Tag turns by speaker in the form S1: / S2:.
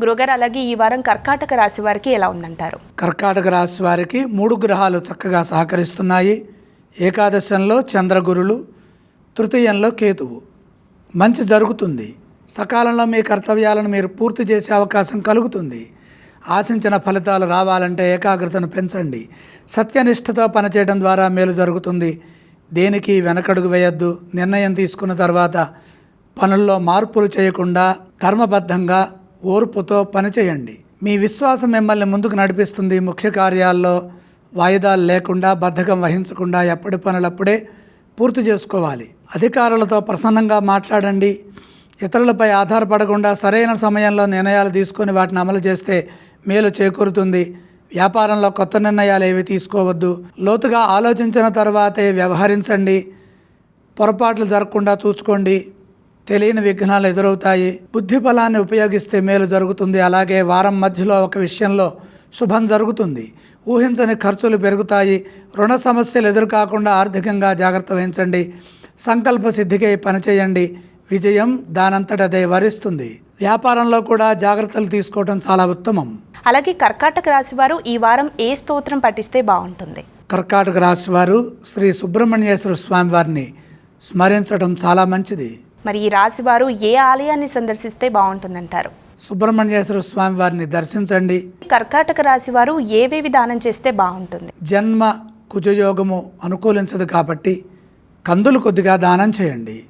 S1: గురుగారు, అలాగే ఈ వారం కర్కాటక రాశి వారికి ఎలా ఉందంటారు?
S2: కర్కాటక రాశి వారికి 3 గ్రహాలు చక్కగా సహకరిస్తున్నాయి. ఏకాదశంలో చంద్రగురులు, తృతీయంలో కేతువు. మంచి జరుగుతుంది. సకాలంలో మీ కర్తవ్యాలను మీరు పూర్తి చేసే అవకాశం కలుగుతుంది. ఆశించిన ఫలితాలు రావాలంటే ఏకాగ్రతను పెంచండి. సత్యనిష్టతో పనిచేయడం ద్వారా మేలు జరుగుతుంది. దేనికి వెనకడుగు వేయొద్దు. నిర్ణయం తీసుకున్న తర్వాత పనుల్లో మార్పులు చేయకుండా ధర్మబద్ధంగా ఓర్పుతో పనిచేయండి. మీ విశ్వాసం మిమ్మల్ని ముందుకు నడిపిస్తుంది. ముఖ్య కార్యాల్లో వాయిదాలు లేకుండా, బద్ధకం వహించకుండా ఎప్పటి పనులప్పుడే పూర్తి చేసుకోవాలి. అధికారులతో ప్రసన్నంగా మాట్లాడండి. ఇతరులపై ఆధారపడకుండా సరైన సమయంలో నిర్ణయాలు తీసుకొని వాటిని అమలు చేస్తే మేలు చేకూరుతుంది. వ్యాపారంలో కొత్త నిర్ణయాలు ఏవి తీసుకోవద్దు. లోతుగా ఆలోచించిన తర్వాతే వ్యవహరించండి. పొరపాట్లు జరగకుండా చూసుకోండి. తెలియని విఘ్నాలు ఎదురవుతాయి. బుద్ధి బలాన్ని ఉపయోగిస్తే మేలు జరుగుతుంది. అలాగే వారం మధ్యలో ఒక విషయంలో శుభం జరుగుతుంది. ఊహించని ఖర్చులు పెరుగుతాయి. రుణ సమస్యలు ఎదురుకాకుండా ఆర్థికంగా జాగ్రత్త వహించండి. సంకల్ప సిద్ధికై పనిచేయండి. విజయం దానంతటదే వరిస్తుంది. వ్యాపారంలో కూడా జాగ్రత్తలు తీసుకోవడం చాలా ఉత్తమం.
S1: అలాగే కర్కాటక రాశి వారు ఈ వారం ఏ స్తోత్రం పఠిస్తే బాగుంటుంది?
S2: కర్కాటక రాశి వారు శ్రీ సుబ్రహ్మణ్యేశ్వర స్వామి వారిని స్మరించడం చాలా మంచిది.
S1: మరి ఈ రాశి వారు ఏ ఆలయాన్ని సందర్శిస్తే బాగుంటుందంటారు?
S2: సుబ్రహ్మణ్యేశ్వర స్వామి వారిని దర్శించండి.
S1: కర్కాటక రాశి వారు ఏవేవి దానం చేస్తే బాగుంటుంది?
S2: జన్మ కుజయోగము అనుకూలించదు కాబట్టి కందులు కొద్దిగా దానం చేయండి.